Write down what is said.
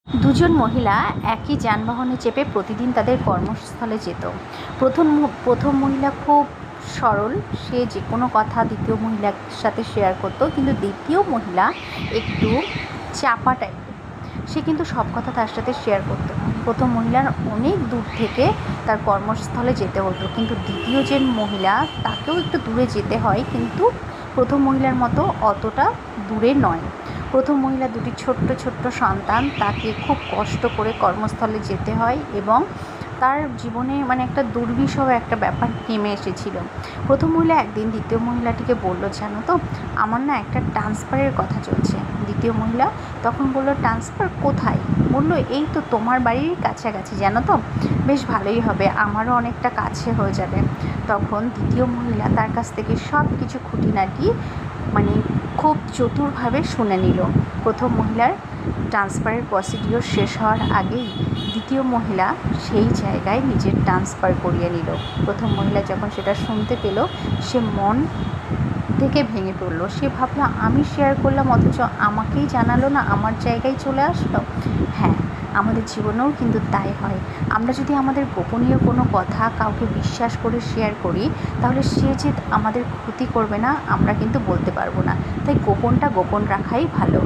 দুজন মহিলা একই যানবাহনে চেপে প্রতিদিন তাদের কর্মস্থলে যেত। প্রথম মহিলা খুব সরল, সে যে কোনো কথা দ্বিতীয় মহিলার সাথে শেয়ার করতো, কিন্তু দ্বিতীয় মহিলা একটু চাপা টাইপের, সে কিন্তু সব কথা তার সাথে শেয়ার করতো না। প্রথম মহিলার অনেক দূর থেকে তার কর্মস্থলে যেতে হতো, কিন্তু দ্বিতীয় যে মহিলা তাকেও একটু দূরে যেতে হয়, কিন্তু প্রথম মহিলার মতো অতটা দূরে নয়। প্রথম মহিলা দুটি ছোট্ট ছোট্ট সন্তান, তাকে খুব কষ্ট করে কর্মস্থলে যেতে হয় এবং তার জীবনে একটা দুর্বিষহ একটা ব্যাপার নেমে এসেছিল। প্রথম মহিলা একদিন দ্বিতীয় মহিলাটিকে বলল, জানো তো, আমার না একটা ট্রান্সফারের কথা চলছে। দ্বিতীয় মহিলা তখন বলল, ট্রান্সফার কোথায়? বলল, এই তো তোমার বাড়ির কাছাকাছি, জানো তো, বেশ ভালোই হবে, আমারও অনেকটা কাছে হয়ে যাবে। তখন দ্বিতীয় মহিলা তার কাছ থেকে সব কিছু খুঁটিনাটি খুব চতুরভাবে শুনে নিল। প্রথম মহিলার ট্রান্সফারের প্রসিডিওর শেষ হওয়ার আগেই দ্বিতীয় মহিলা সেই জায়গায় নিজের ট্রান্সফার করিয়ে নিল। প্রথম মহিলা যখন সেটা শুনতে পেল, সে মন থেকে ভেঙে পড়ল। সে ভাবল, আমি শেয়ার করলাম অথচ আমাকেই জানালো না, আমার জায়গায় চলে আসলো। হ্যাঁ, আমাদের জীবনেও কিন্তু তাই হয়। আমরা যদি আমাদের গোপনীয় কোনো কথা কাউকে বিশ্বাস করে শেয়ার করি, তাহলে সে যে আমাদের ক্ষতি করবে না আমরা কিন্তু বলতে পারবো না। তাই গোপনটা গোপন রাখাই ভালো।